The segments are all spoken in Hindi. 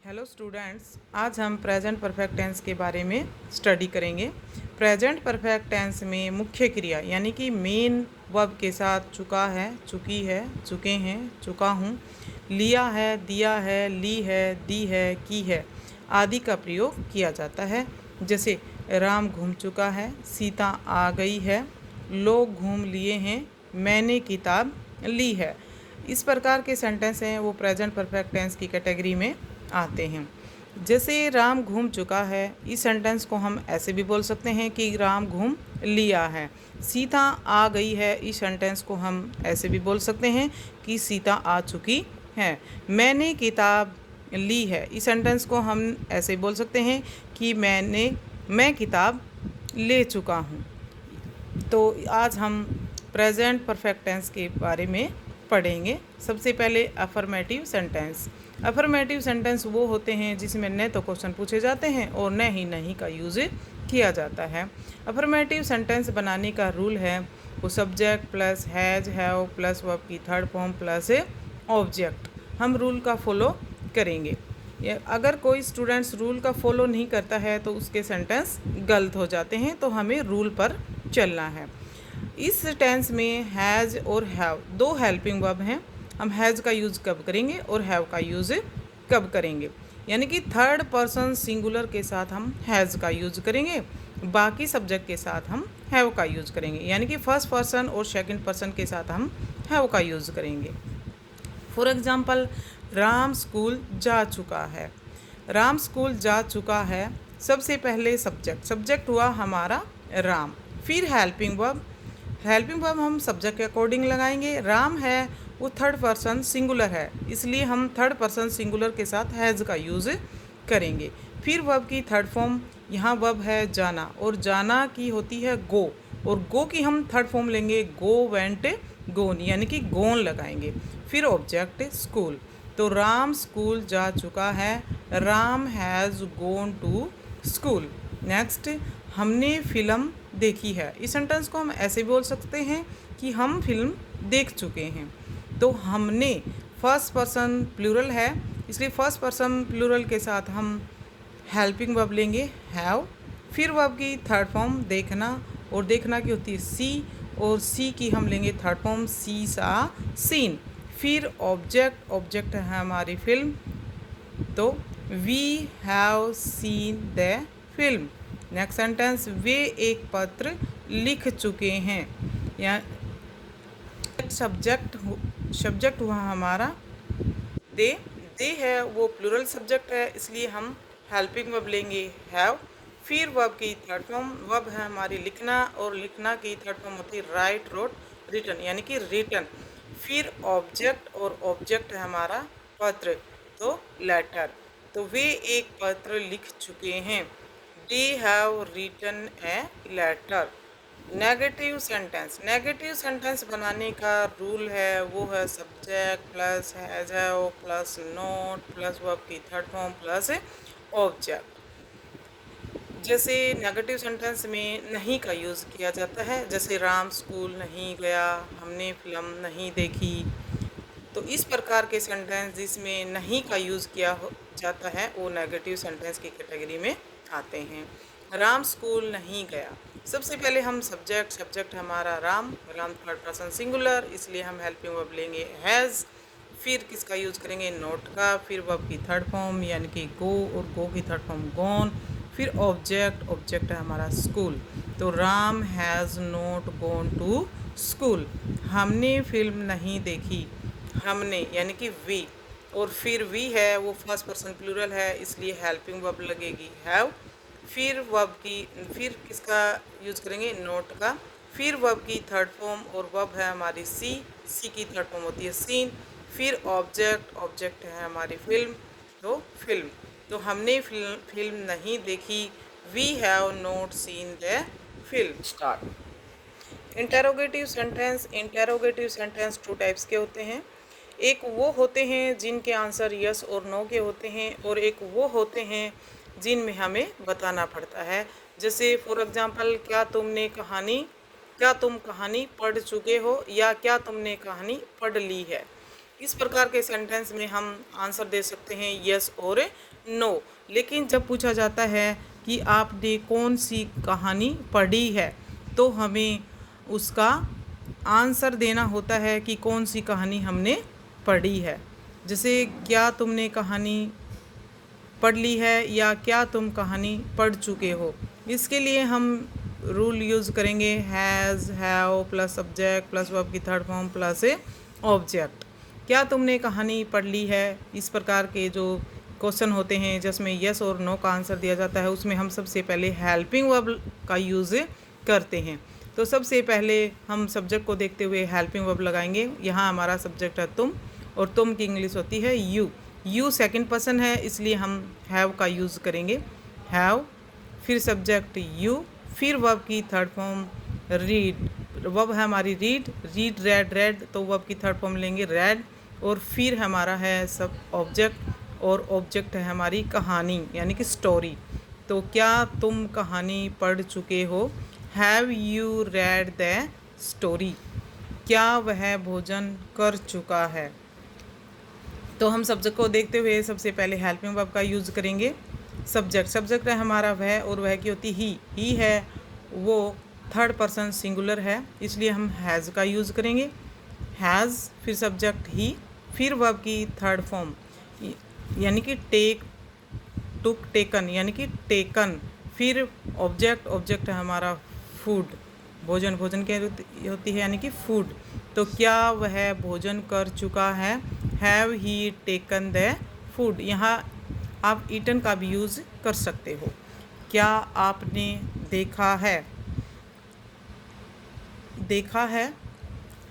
हेलो स्टूडेंट्स, आज हम प्रेजेंट परफेक्ट टेंस के बारे में स्टडी करेंगे। प्रेजेंट परफेक्ट टेंस में मुख्य क्रिया यानी कि मेन वर्ब के साथ चुका है, चुकी है, चुके हैं, चुका हूँ, लिया है, दिया है, ली है, दी है, की है आदि का प्रयोग किया जाता है। जैसे राम घूम चुका है, सीता आ गई है, लोग घूम लिए हैं, मैंने किताब ली है। इस प्रकार के सेंटेंस हैं वो प्रेजेंट परफेक्ट टेंस की कैटेगरी में आते हैं। जैसे राम घूम चुका है, इस सेंटेंस को हम ऐसे भी बोल सकते हैं कि राम घूम लिया है। सीता आ गई है, इस सेंटेंस को हम ऐसे भी बोल सकते हैं कि सीता आ चुकी है। मैंने किताब ली है, इस सेंटेंस को हम ऐसे बोल सकते हैं कि मैं किताब ले चुका हूँ। तो आज हम प्रेजेंट परफेक्ट टेंस के बारे में पढ़ेंगे। सबसे पहले अफर्मेटिव सेंटेंस। अफर्मेटिव सेंटेंस वो होते हैं जिसमें न तो क्वेश्चन पूछे जाते हैं और न ही नहीं का यूज़ किया जाता है। अफर्मेटिव सेंटेंस बनाने का रूल है वो subject plus has have plus verb की थर्ड फॉर्म प्लस ऑब्जेक्ट। हम रूल का फॉलो करेंगे। अगर कोई स्टूडेंट्स रूल का फॉलो नहीं करता है तो उसके सेंटेंस गलत हो जाते हैं, तो हमें रूल पर चलना है। इस टेंस में हैज़ और हैव दो हेल्पिंग वर्ब हैं। हम हैज़ का यूज़ कब करेंगे और हैव का यूज़ कब करेंगे, यानी कि थर्ड पर्सन सिंगुलर के साथ हम हैज़ का यूज़ करेंगे, बाकी सब्जेक्ट के साथ हम हैव का यूज़ करेंगे, यानी कि फर्स्ट पर्सन और सेकंड पर्सन के साथ हम हैव का यूज़ करेंगे। फॉर एग्ज़ाम्पल, राम स्कूल जा चुका है। राम स्कूल जा चुका है, सबसे पहले सब्जेक्ट हुआ हमारा राम, फिर हेल्पिंग वर्ब। हेल्पिंग वर्ब हम सब्जेक्ट के अकॉर्डिंग लगाएंगे। राम है वो थर्ड पर्सन सिंगुलर है, इसलिए हम थर्ड पर्सन सिंगुलर के साथ हैज़ का यूज़ करेंगे। फिर वर्ब की थर्ड फॉर्म, यहाँ वर्ब है जाना और जाना की होती है गो, और गो की हम थर्ड फॉर्म लेंगे गो वेंट गोन, यानी कि गोन लगाएंगे। फिर ऑब्जेक्ट स्कूल, तो राम स्कूल जा चुका है, Ram has gone to school. Next, हमने फिल्म देखी है। इस सेंटेंस को हम ऐसे बोल सकते हैं कि हम फिल्म देख चुके हैं। तो हमने फर्स्ट पर्सन प्लूरल है, इसलिए फर्स्ट पर्सन प्लूरल के साथ हम हेल्पिंग वर्ब लेंगे हैव। फिर वर्ब की थर्ड फॉर्म देखना, और देखना की होती है सी, और सी की हम लेंगे थर्ड फॉर्म सी सा सीन। फिर ऑब्जेक्ट है हमारी फिल्म, तो we have seen the film. Next sentence, वे एक पत्र लिख चुके हैं। या सब्जेक्ट हुआ हमारा दे। दे है वो प्लूरल सब्जेक्ट है, इसलिए हम हेल्पिंग वर्ब लेंगे हैव। फिर वर्ब की थर्ड फॉर्म, वर्ब है हमारी लिखना, और लिखना की थर्ड फॉर्म होती है राइट, रोट, रिटन, यानी कि रिटन। फिर ऑब्जेक्ट, और ऑब्जेक्ट है हमारा पत्र, तो लेटर। तो वे एक पत्र लिख चुके हैं, they have written a letter. Negative sentence बनाने का रूल है वो है subject plus has have plus not plus verb की थर्ड फॉर्म प्लस ऑब्जेक्ट। जैसे नेगेटिव सेंटेंस में नहीं का यूज़ किया जाता है, जैसे राम स्कूल नहीं गया, हमने फिल्म नहीं देखी। तो इस प्रकार के सेंटेंस जिसमें नहीं का यूज़ किया जाता है वो नेगेटिव सेंटेंस की कैटेगरी में आते हैं। राम स्कूल नहीं गया, सबसे पहले हम सब्जेक्ट हमारा राम थर्ड पर्सन सिंगुलर, इसलिए हम हेल्पिंग वर्ब लेंगे हैज़। फिर किसका यूज़ करेंगे, नोट का। फिर वर्ब की थर्ड फॉर्म यानी कि गो, और गो की थर्ड फॉर्म गॉन। फिर ऑब्जेक्ट है हमारा स्कूल, तो Ram has not gone to school. हमने फिल्म नहीं देखी, हमने यानी कि वी, और फिर वी है वो फर्स्ट पर्सन प्लूरल है, इसलिए हेल्पिंग वर्ब लगेगी हैव। फिर किसका यूज करेंगे, नोट का। फिर वर्ब की थर्ड फॉर्म, और वर्ब है हमारी सी की थर्ड फॉर्म होती है सीन। फिर ऑब्जेक्ट है हमारी फिल्म, तो फिल्म। तो हमने फिल्म नहीं देखी, we have not seen the film. Start. Interrogative sentence two types के होते हैं। एक वो होते हैं जिनके आंसर यस और नो के होते हैं, और एक वो होते हैं जिनमें हमें बताना पड़ता है। जैसे फॉर एग्जांपल, क्या तुम कहानी पढ़ चुके हो, या क्या तुमने कहानी पढ़ ली है। इस प्रकार के सेंटेंस में हम आंसर दे सकते हैं यस और नो। लेकिन जब पूछा जाता है कि आपने कौन सी कहानी पढ़ी है, तो हमें उसका आंसर देना होता है कि कौन सी कहानी हमने पढ़ी है। जैसे क्या तुमने कहानी पढ़ ली है या क्या तुम कहानी पढ़ चुके हो। इसके लिए हम रूल यूज़ करेंगे has, have plus subject plus verb की third form plus a object. क्या तुमने कहानी पढ़ ली है, इस प्रकार के जो क्वेश्चन होते हैं जिसमें यस और नो का आंसर दिया जाता है, उसमें हम सबसे पहले हेल्पिंग वर्ब का यूज़ करते हैं। तो सबसे पहले हम सब्जेक्ट को देखते हुए हेल्पिंग वर्ब लगाएंगे। यहाँ हमारा सब्जेक्ट है तुम, और तुम की इंग्लिश होती है यू। यू सेकंड पर्सन है, इसलिए हम हैव का यूज़ करेंगे, हैव, फिर सब्जेक्ट यू, फिर वर्ब की थर्ड फॉर्म रीड। वर्ब है हमारी रीड, रीड रेड, रेड तो वर्ब की थर्ड फॉर्म लेंगे रेड, और फिर हमारा है सब ऑब्जेक्ट, और ऑब्जेक्ट है हमारी कहानी यानी कि स्टोरी। तो क्या तुम कहानी पढ़ चुके हो, have you read the story. क्या वह भोजन कर चुका है। तो हम सब्जेक्ट को देखते हुए सबसे पहले हेल्पिंग वर्ब का यूज़ करेंगे। सब्जेक्ट है हमारा वह, और वह की होती ही है, वो थर्ड पर्सन सिंगुलर है, इसलिए हम हैज़ का यूज़ करेंगे, हैज़, फिर सब्जेक्ट ही, फिर वर्ब की थर्ड फॉर्म यानी कि टेक, टुक, टेकन यानी कि टेकन, फिर ऑब्जेक्ट है हमारा फूड, भोजन क्या होती है यानी कि फूड। तो क्या वह भोजन कर चुका है, have he taken the food. यहाँ आप ईटन का भी यूज़ कर सकते हो। क्या आपने देखा है,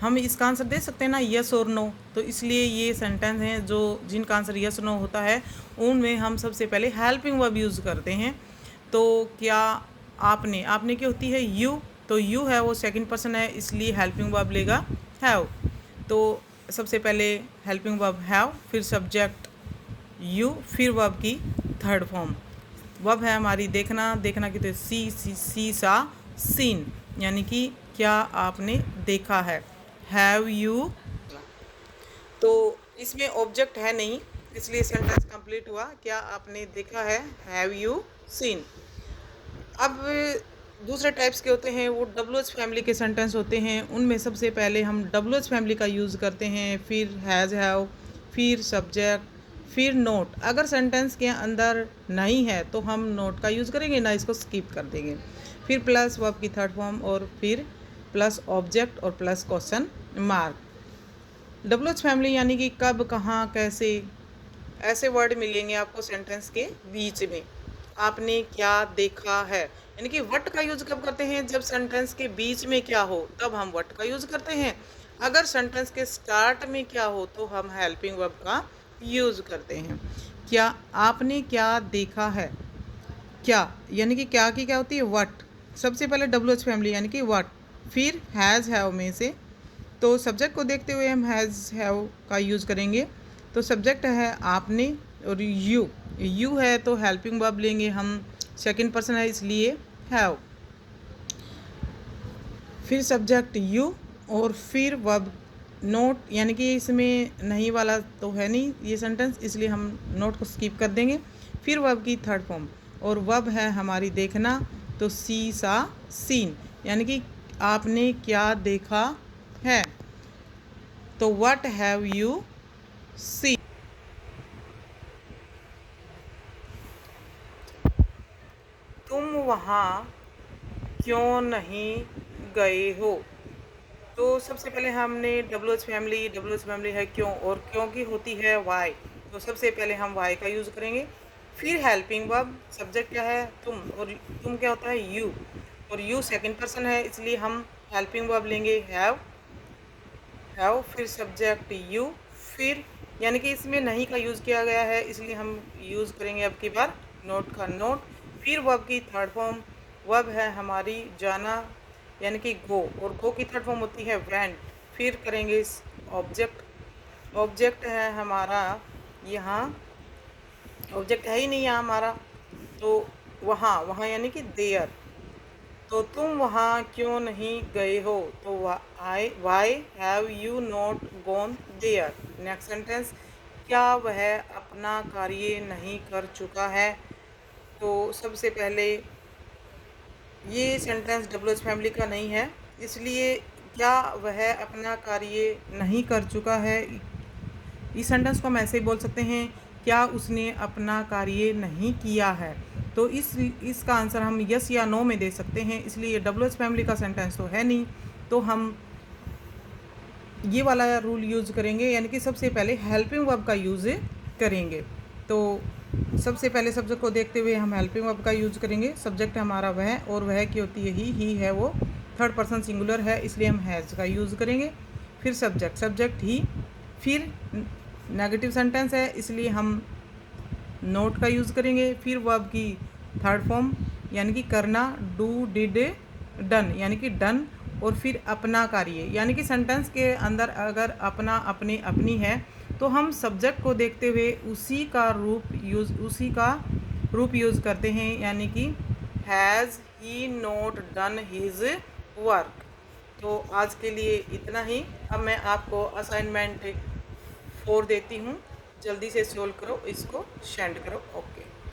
हम इसका आंसर दे सकते हैं ना यस और नो। तो इसलिए ये सेंटेंस हैं जो जिनका आंसर यस नो होता है, उनमें हम सबसे पहले हेल्पिंग वर्ब यूज़ करते हैं। तो क्या आपने क्या होती है यू, तो यू है वो सेकंड पर्सन है, इसलिए हेल्पिंग वर्ब लेगा हैव। तो सबसे पहले हेल्पिंग वर्ब हैव, फिर सब्जेक्ट यू, फिर वर्ब की थर्ड फॉर्म। वर्ब है हमारी देखना की, तो सी सा सीन यानी कि क्या आपने देखा है, हैव यू। तो इसमें ऑब्जेक्ट है नहीं, इसलिए सेंटेंस कंप्लीट हुआ, क्या आपने देखा है, हैव यू सीन। अब दूसरे टाइप्स के होते हैं वो WH फैमिली के सेंटेंस होते हैं। उनमें सबसे पहले हम WH फैमिली का यूज़ करते हैं, फिर हैज़, हैव, फिर सब्जेक्ट, फिर नोट। अगर सेंटेंस के अंदर नहीं है तो हम नोट का यूज़ करेंगे ना, इसको स्किप कर देंगे। फिर प्लस वर्ब की थर्ड फॉर्म, और फिर प्लस ऑब्जेक्ट और plus question mark. WH family यानी कि कब, कहाँ, कैसे, ऐसे वर्ड मिलेंगे आपको सेंटेंस के बीच में। आपने क्या देखा है यानी कि वट का यूज़ कब करते हैं, जब सेंटेंस के बीच में क्या हो तब हम वट का यूज़ करते हैं। अगर सेंटेंस के स्टार्ट में क्या हो तो हम हेल्पिंग वर्ब का यूज़ करते हैं। क्या आपने क्या देखा है, क्या यानी कि क्या की क्या होती है वट। सबसे पहले WH फैमिली यानी कि वट, फिर हैज़, हैव में से। तो सब्जेक्ट को देखते हुए हम हैज़, हैव का यूज़ करेंगे। तो सब्जेक्ट है आपने, और यू है तो हेल्पिंग वर्ब लेंगे हम, सेकंड पर्सन है इसलिए हैव, फिर सब्जेक्ट यू, और फिर वर्ब नोट यानी कि इसमें नहीं वाला तो है नहीं ये सेंटेंस, इसलिए हम नोट को स्किप कर देंगे। फिर वर्ब की थर्ड फॉर्म, और वर्ब है हमारी देखना, तो सी सा सीन यानी कि आपने क्या देखा है। तो व्हाट हैव यू सी। तुम वहाँ क्यों नहीं गए हो। तो सबसे पहले हमने WH फैमिली है क्यों, और क्यों की होती है वाई। तो सबसे पहले हम वाई का यूज़ करेंगे। फिर हेल्पिंग वर्ब, सब्जेक्ट क्या है तुम, और तुम क्या होता है यू, और यू सेकंड पर्सन है इसलिए हम हेल्पिंग वर्ब लेंगे हैव, फिर सब्जेक्ट यू, फिर यानी कि इसमें नहीं का यूज़ किया गया है इसलिए हम यूज़ करेंगे अब की बार नोट का नोट, फिर वर्ब की थर्ड फॉर्म। वर्ब है हमारी जाना यानी कि गो, और गो की थर्ड फॉर्म होती है वेंट। फिर करेंगे ऑब्जेक्ट है हमारा, यहाँ ऑब्जेक्ट है ही नहीं यहाँ हमारा, तो वहाँ यानी कि देयर। तो तुम वहाँ क्यों नहीं गए हो, तो why have you not gone there. Next sentence, क्या वह अपना कार्य नहीं कर चुका है? तो सबसे पहले ये सेंटेंस डब्ल्यूएच फैमिली का नहीं है, इसलिए क्या वह अपना कार्य नहीं कर चुका है, इस सेंटेंस को हम ऐसे ही बोल सकते हैं, क्या उसने अपना कार्य नहीं किया है। तो इसका आंसर हम यस या नो में दे सकते हैं, इसलिए डब्ल्यूएच फैमिली का सेंटेंस तो है नहीं, तो हम ये वाला रूल यूज़ करेंगे, यानी कि सबसे पहले हेल्पिंग वर्ब का यूज़ करेंगे। तो सबसे पहले सब्जेक्ट को देखते हुए हम हेल्पिंग वर्ब का यूज़ करेंगे। सब्जेक्ट हमारा वह और वह की होती है ही है, वो थर्ड पर्सन सिंगुलर है, इसलिए हम हैज़ का यूज़ करेंगे। फिर सब्जेक्ट ही, फिर नेगेटिव सेंटेंस है इसलिए हम नोट का यूज़ करेंगे। फिर वर्ब की थर्ड फॉर्म यानी कि करना, डू, डिड, डन यानी कि डन, और फिर अपना कार्य यानी कि सेंटेंस के अंदर अगर अपना, अपने, अपनी है तो हम सब्जेक्ट को देखते हुए उसी का रूप यूज़ करते हैं, यानी कि has he not done his work. तो आज के लिए इतना ही। अब मैं आपको असाइनमेंट 4 देती हूँ, जल्दी से सोल्व करो, इसको सेंड करो। ओके।